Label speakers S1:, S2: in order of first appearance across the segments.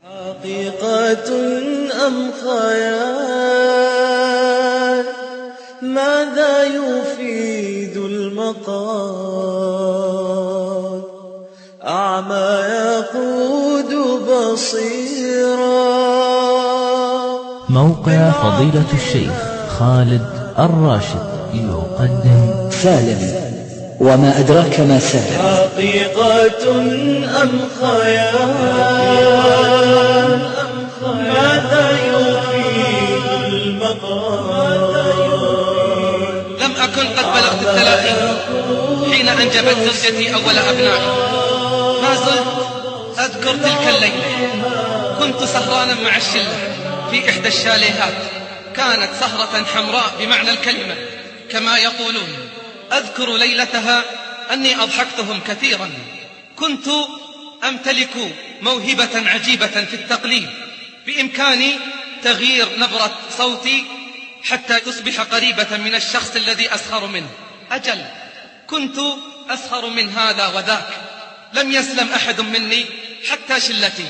S1: حقيقة أم خيال؟ ماذا يفيد المقال؟ أعمى يقود بصيرا.
S2: موقع فضيلة الشيخ خالد الراشد يقدم
S3: سالم، وما أدراك ما سالم.
S1: حقيقة أم خيال؟ ماذا يفيد المقال؟
S4: لم أكن قد بلغت 30 حين أنجبت زوجتي أول أبنائي. ما زلت أذكر تلك الليلة، كنت سهرانا مع الشلة في إحدى الشاليهات، كانت سهرة حمراء بمعنى الكلمة كما يقولون. أذكر ليلتها أني أضحكتهم كثيرا. كنت أمتلك موهبة عجيبة في التقليد، بإمكاني تغيير نبرة صوتي حتى تصبح قريبة من الشخص الذي أسخر منه. أجل، كنت أسخر من هذا وذاك، لم يسلم أحد مني حتى شلتي.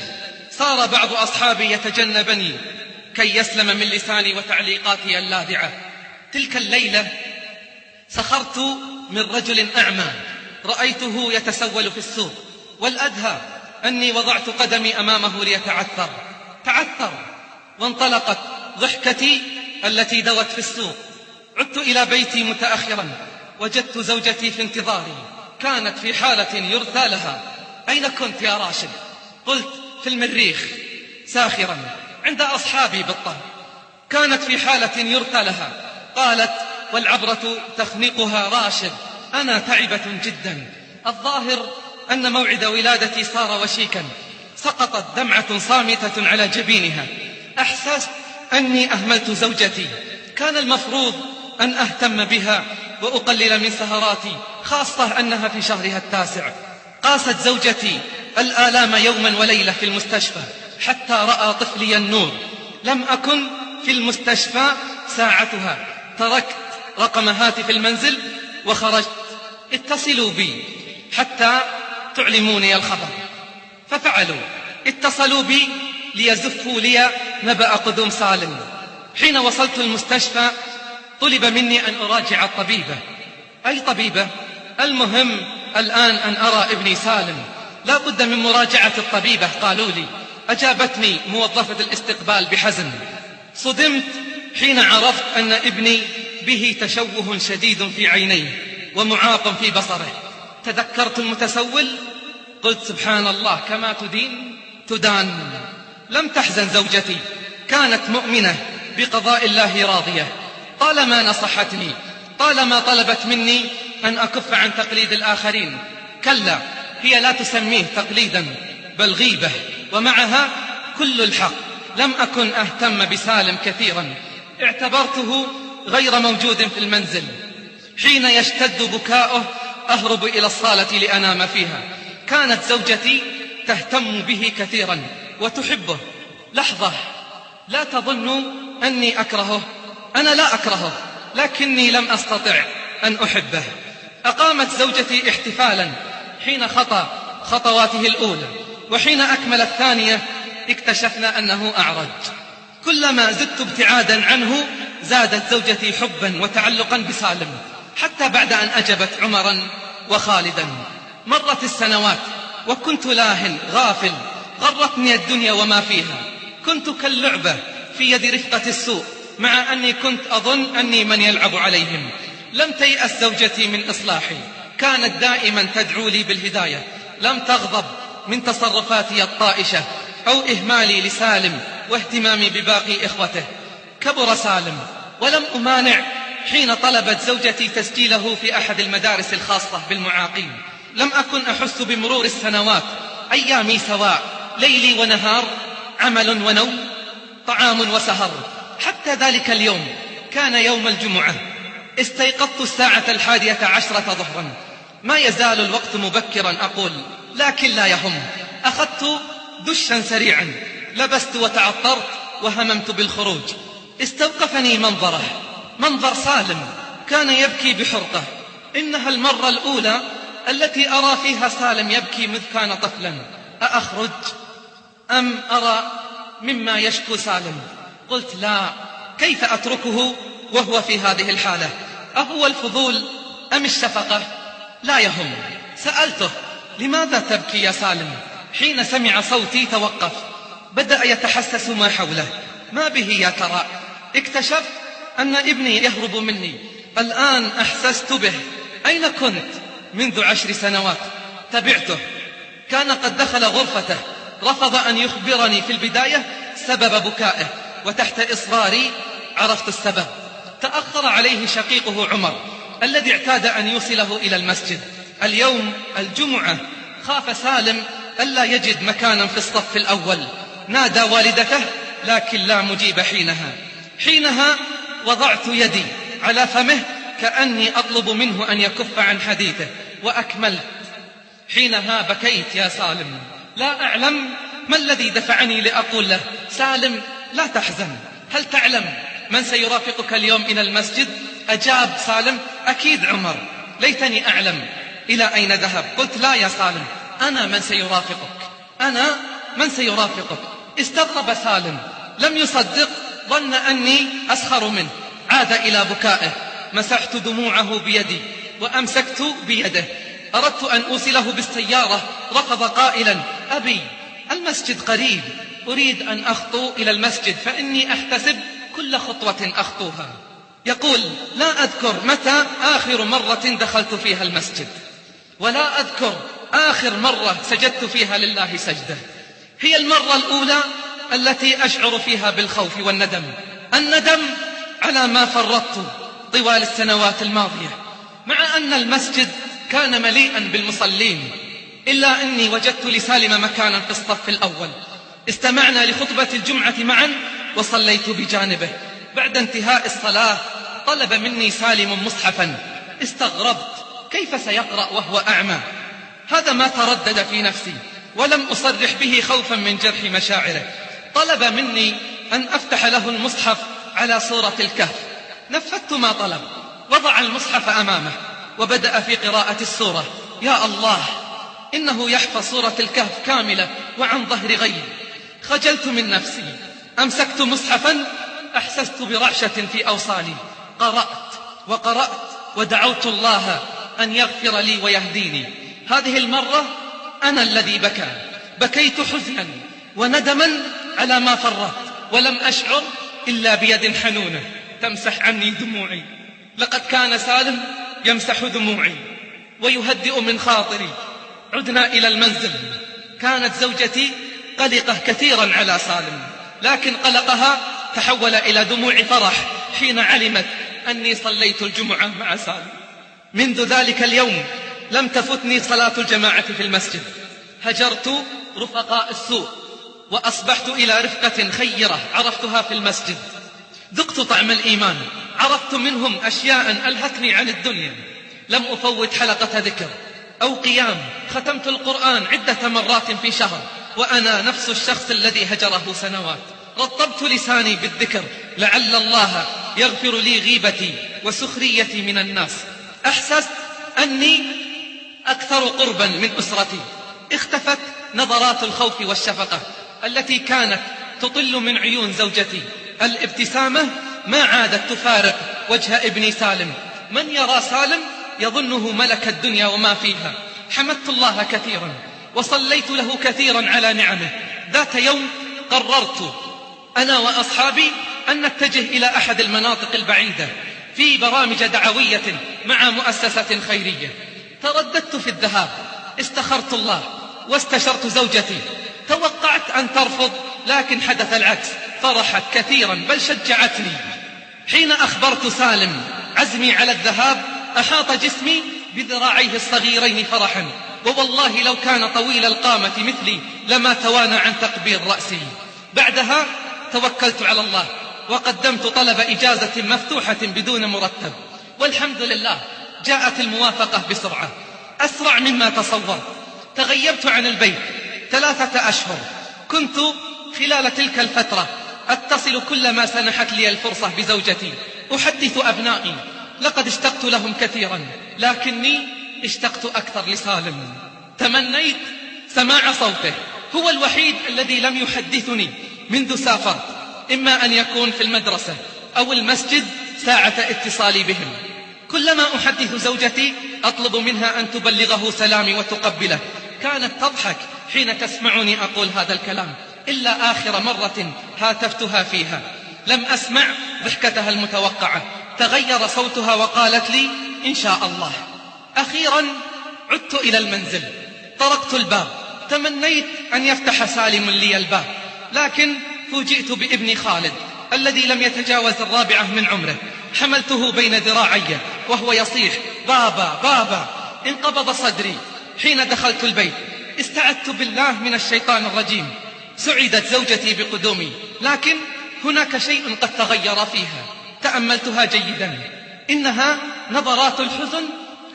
S4: صار بعض أصحابي يتجنبني كي يسلم من لساني وتعليقاتي اللاذعة. تلك الليلة سخرت من رجل أعمى رأيته يتسول في السوق، والأدهى أني وضعت قدمي أمامه ليتعثر. تعثر وانطلقت ضحكتي التي دوت في السوق. عدت إلى بيتي متأخرا، وجدت زوجتي في انتظاري، كانت في حالة يرثى لها. أين كنت يا راشد؟ قلت في المريخ ساخرا عند أصحابي بالطهر. كانت في حالة يرثى لها. قالت والعبرة تخنقها راشد، أنا تعبة جدا، الظاهر أن موعد ولادتي صار وشيكا. سقطت دمعة صامتة على جبينها. أحسست أني أهملت زوجتي، كان المفروض أن أهتم بها وأقلل من سهراتي، خاصة أنها في شهرها 9. قاست زوجتي الآلام يوما وليلة في المستشفى حتى رأى طفلي النور. لم أكن في المستشفى ساعتها، تركت رقم هاتف المنزل وخرجت. اتصلوا بي حتى تعلموني الخبر، ففعلوا. اتصلوا بي ليزفوا لي نبأ قدوم سالم. حين وصلت المستشفى طلب مني أن أراجع الطبيبة. أي طبيبة؟ المهم الآن أن أرى ابني سالم، لا بد من مراجعة الطبيبة قالوا لي. أجابتني موظفة الاستقبال بحزن. صدمت حين عرفت أن ابني به تشوه شديد في عينيه ومعاق في بصره. تذكرت المتسول، قلت سبحان الله، كما تدين تدان. لم تحزن زوجتي، كانت مؤمنة بقضاء الله راضية. طالما نصحتني، طالما طلبت مني أن أكف عن تقليد الآخرين. كلا، هي لا تسميه تقليدا بل غيبة، ومعها كل الحق. لم أكن أهتم بسالم كثيرا، اعتبرته غير موجود في المنزل. حين يشتد بكاؤه أهرب إلى الصالة لأنام فيها. كانت زوجتي تهتم به كثيرا وتحبه. لحظة، لا تظنوا أني أكرهه، أنا لا أكرهه، لكني لم أستطع أن أحبه. أقامت زوجتي احتفالا حين خطى خطواته الأولى، وحين أكمل الثانية اكتشفنا أنه أعرج. كلما زدت ابتعادا عنه زادت زوجتي حبا وتعلقا بسالم، حتى بعد أن أجبت عمرا وخالدا. مرت السنوات وكنت لاهٍ غافل، غرتني الدنيا وما فيها. كنت كاللعبة في يد رفقة السوء، مع أني كنت أظن أني من يلعب عليهم. لم تيأس زوجتي من إصلاحي، كانت دائما تدعو لي بالهداية. لم تغضب من تصرفاتي الطائشة أو إهمالي لسالم واهتمامي بباقي إخوته. كبر سالم، ولم أمانع حين طلبت زوجتي تسجيله في أحد المدارس الخاصة بالمعاقين. لم أكن أحس بمرور السنوات، أيامي سواء، ليلي ونهار، عمل ونوم، طعام وسهر. حتى ذلك اليوم كان يوم الجمعة. استيقظت الساعة 11 ظهرا. ما يزال الوقت مبكرا أقول، لكن لا يهم. أخذت دشا سريعا، لبست وتعطرت وهممت بالخروج. استوقفني منظر سالم، كان يبكي بحرقة. إنها المرة الأولى التي أرى فيها سالم يبكي مذ كان طفلا. أأخرج أم أرى مما يشكو سالم؟ قلت لا، كيف أتركه وهو في هذه الحالة؟ أهو الفضول أم الشفقة؟ لا يهم. سألته: لماذا تبكي يا سالم؟ حين سمع صوتي توقف، بدأ يتحسس ما حوله. ما به يا ترى؟ اكتشفت أن ابني يهرب مني. الآن أحسست به. أين كنت منذ 10 سنوات؟ تبعته. كان قد دخل غرفته، رفض أن يخبرني في البداية سبب بكائه، وتحت إصراري عرفت السبب. تأخر عليه شقيقه عمر الذي اعتاد أن يوصله إلى المسجد. اليوم الجمعة خاف سالم ألا يجد مكانا في الصف الأول، نادى والدته لكن لا مجيب. حينها وضعت يدي على فمه كأني أطلب منه أن يكف عن حديثه، وأكملت: حينها بكيت يا سالم. لا أعلم ما الذي دفعني لأقول له: سالم لا تحزن، هل تعلم من سيرافقك اليوم إلى المسجد؟ أجاب سالم: أكيد عمر. ليتني أعلم إلى أين ذهب. قلت: لا يا سالم، أنا من سيرافقك، أنا من سيرافقك. استغرب سالم، لم يصدق، ظن أني أسخر منه. عاد إلى بكائه. مسحت دموعه بيدي وأمسكت بيده. أردت أن أوصله بالسيارة، رفض قائلا: أبي، المسجد قريب، أريد أن أخطو إلى المسجد فإني أحتسب كل خطوة أخطوها. يقول: لا أذكر متى آخر مرة دخلت فيها المسجد، ولا أذكر آخر مرة سجدت فيها لله سجدة. هي المرة الأولى التي أشعر فيها بالخوف والندم، الندم على ما فرطت طوال السنوات الماضية. مع أن المسجد كان مليئا بالمصلين، إلا أني وجدت لسالم مكانا في الصف الأول. استمعنا لخطبة الجمعة معا وصليت بجانبه. بعد انتهاء الصلاة طلب مني سالم مصحفا. استغربت، كيف سيقرأ وهو أعمى؟ هذا ما تردد في نفسي، ولم أصرح به خوفا من جرح مشاعره. طلب مني أن أفتح له المصحف على سورة الكهف. نفذت ما طلب، وضع المصحف أمامه وبدأ في قراءة السورة. يا الله، إنه يحفظ سورة الكهف كاملة وعن ظهر غيب. خجلت من نفسي، أمسكت مصحفا، أحسست برعشة في أوصالي. قرأت وقرأت ودعوت الله أن يغفر لي ويهديني. هذه المرة أنا الذي بكى. بكيت حزنا وندما على ما فرطت، ولم أشعر إلا بيد حنونة تمسح عني دموعي. لقد كان سالم يمسح دموعي ويهدئ من خاطري. عدنا إلى المنزل. كانت زوجتي قلقة كثيرا على سالم، لكن قلقها تحول إلى دموع فرح حين علمت أني صليت الجمعة مع سالم. منذ ذلك اليوم لم تفتني صلاة الجماعة في المسجد. هجرت رفقاء السوء وأصبحت إلى رفقة خيرة عرفتها في المسجد. ذقت طعم الإيمان، عرفت منهم أشياء ألهتني عن الدنيا. لم أفوت حلقة ذكر أو قيام. ختمت القرآن عدة مرات في شهر وأنا نفس الشخص الذي هجره سنوات. رطبت لساني بالذكر لعل الله يغفر لي غيبتي وسخريتي من الناس. أحسست أني أكثر قربا من أسرتي. اختفت نظرات الخوف والشفقة التي كانت تطل من عيون زوجتي. الابتسامة ما عادت تفارق وجه ابني سالم. من يرى سالم يظنه ملك الدنيا وما فيها. حمدت الله كثيرا وصليت له كثيرا على نعمه. ذات يوم قررت أنا وأصحابي أن نتجه إلى أحد المناطق البعيدة في برامج دعوية مع مؤسسة خيرية. ترددت في الذهاب، استخرت الله واستشرت زوجتي. توقعت أن ترفض، لكن حدث العكس، فرحت كثيرا بل شجعتني. حين أخبرت سالم عزمي على الذهاب أحاط جسمي بذراعيه الصغيرين فرحا، ووالله لو كان طويل القامة مثلي لما توانى عن تقبيل رأسي. بعدها توكلت على الله وقدمت طلب إجازة مفتوحة بدون مرتب، والحمد لله جاءت الموافقة بسرعة أسرع مما تصورت. تغيبت عن البيت 3 أشهر. كنت خلال تلك الفترة أتصل كلما سنحت لي الفرصة بزوجتي، أحدث أبنائي. لقد اشتقت لهم كثيرا، لكني اشتقت أكثر لسالم. تمنيت سماع صوته هو الوحيد الذي لم يحدثني منذ سافرت، إما أن يكون في المدرسة أو المسجد ساعة اتصالي بهم. كلما أحدث زوجتي أطلب منها أن تبلغه سلامي وتقبله، كانت تضحك حين تسمعني أقول هذا الكلام، إلا آخر مرة هاتفتها فيها لم أسمع ضحكتها المتوقعة، تغير صوتها وقالت لي إن شاء الله. أخيرا عدت إلى المنزل، طرقت الباب، تمنيت أن يفتح سالم لي الباب، لكن فوجئت بابني خالد الذي لم يتجاوز 4 من عمره، حملته بين ذراعي وهو يصيح بابا بابا. انقبض صدري حين دخلت البيت، استعذت بالله من الشيطان الرجيم. سعدت زوجتي بقدومي، لكن هناك شيء قد تغير فيها، تأملتها جيدا، إنها نظرات الحزن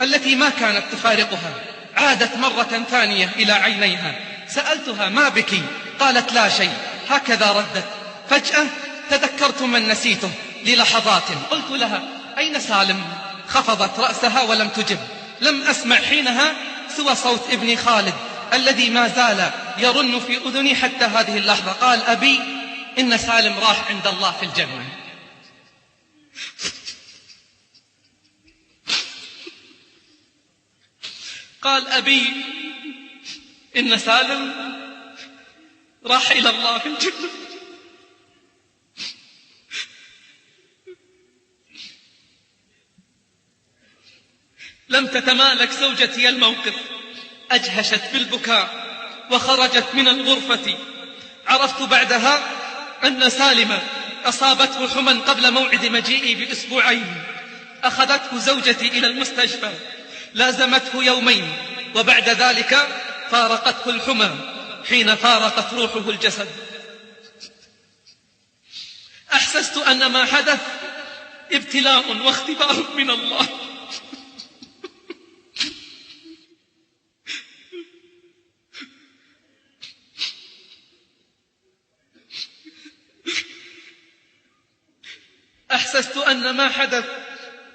S4: التي ما كانت تفارقها عادت مرة ثانية إلى عينيها. سألتها ما بك؟ قالت لا شيء، هكذا ردت. فجأة تذكرت من نسيته للحظات، قلت لها أين سالم؟ خفضت رأسها ولم تجب. لم أسمع حينها سوى صوت ابني خالد الذي ما زال يرن في أذني حتى هذه اللحظة. قال أبي إن سالم راح عند الله في الجنة. قال أبي إن سالم راح إلى الله في الجنة. لم تتمالك زوجتي الموقف، أجهشت بالبكاء وخرجت من الغرفة. عرفت بعدها أن سالم أصابته حمى قبل موعد مجيئي بأسبوعين. أخذته زوجتي إلى المستشفى، لازمته يومين، وبعد ذلك فارقته الحمى حين فارقت روحه الجسد. أحسست أن ما حدث ابتلاء واختبار من الله. أحسست أن ما حدث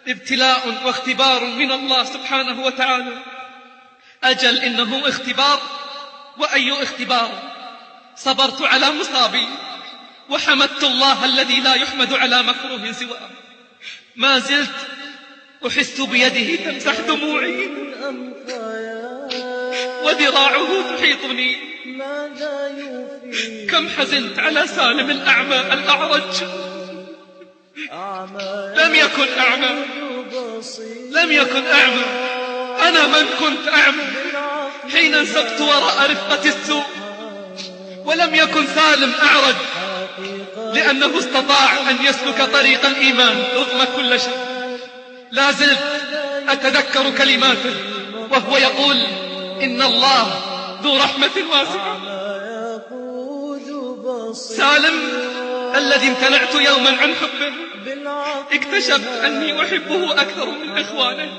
S4: ابتلاء واختبار من الله سبحانه وتعالى. أجل إنه اختبار، وأي اختبار. صبرت على مصابي وحمدت الله الذي لا يحمد على مكروه سواه. ما زلت أحس بيده تمسح دموعي وذراعه تحيطني. كم حزنت على سالم الأعمى الأعرج. لم يكن أعمى، لم يكن أعمى، أنا من كنت أعمى حين انسبت وراء رفقة السوء. ولم يكن سالم أعرج لأنه استطاع أن يسلك طريق الإيمان رغم كل شيء. لا زلت أتذكر كلماته وهو يقول إن الله ذو رحمة واسعة. سالم الذي امتنعت يوما عن حبه اكتشفت أني أحبه أكثر من إخوانه.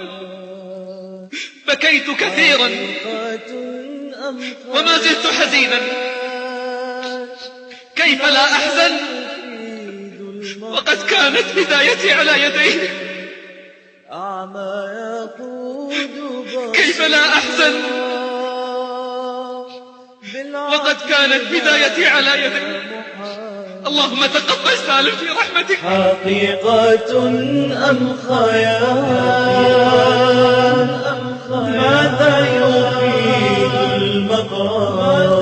S4: بكيت كثيرا وما زلت حزينا. كيف لا أحزن وقد كانت بدايتي على يديه؟ كيف لا أحزن وقد كانت بدايتي على يديه؟ اللهم تقبل سالم في رحمتك.
S1: حقيقة أم خيال؟ ماذا يفيد المقال؟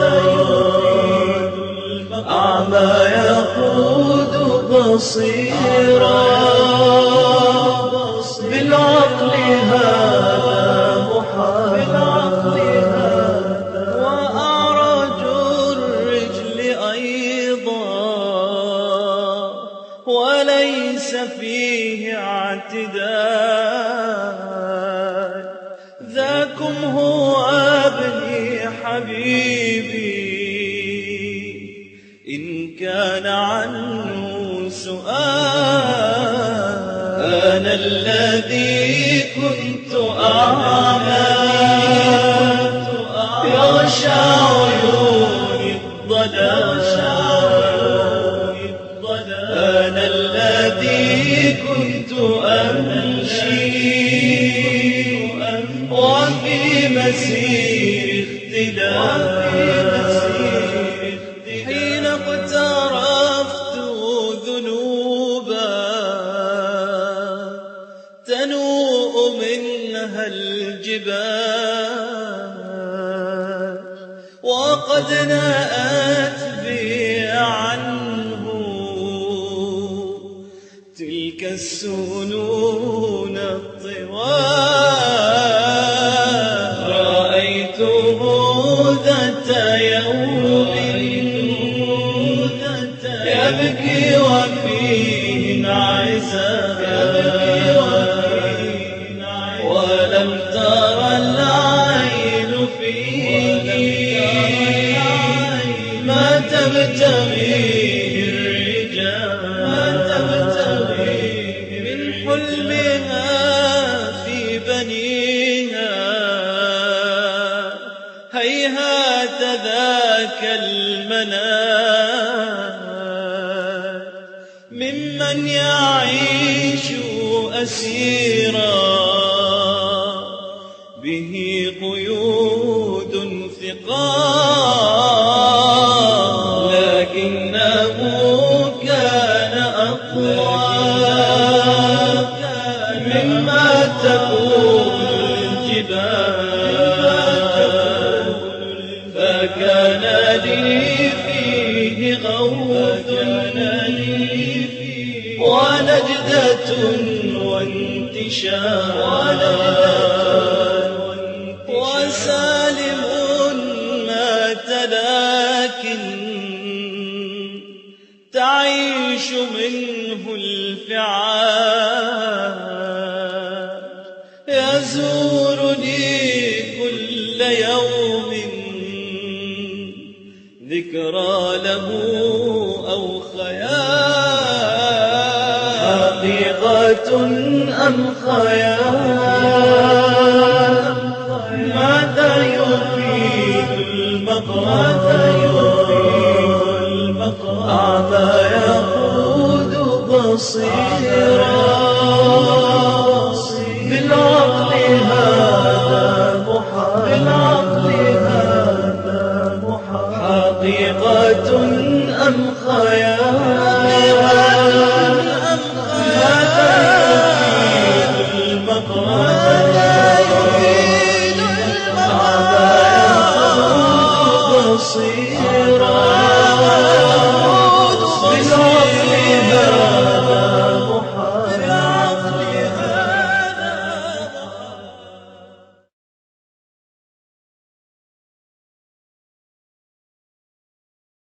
S1: أعمى يقود بصيرا، بالعقل هذا محال، وأعرج الرجل أيضا وليس فيه اعتدال. ذاكم هو ابني حبيبي، إن كان عنه سؤال. أنا الذي كنت أعمى يغشى عيوني الضلال. أنا الذي كنت أمشي وفي مسير اختلاف اقترفت ذنوبا تنوء منها الجبال، وقد نأت بي عنه تلك السنون الطوال. رأيته ذات يوم يبكي وفيه انعزال، ولم تر العين فيه ما تبتغيه الرجال، من حلمها في بنيها هيهات ذاك المنال، ممن يعيش أسيرا به قيود ثقال، لكنه كان أقوى مما تكون الجبال، فكان لي فيه غوث ونجدة وانتشار، وسالم مات لكن تعيش منه الفعال، يزورني كل يوم ذكرى له أو خيال، حقيقة أم خيال، ماذا يفيد المقال، أعمى يقود بصيرا، بالعقل هذا محال، حقيقة أم خيال، ماذا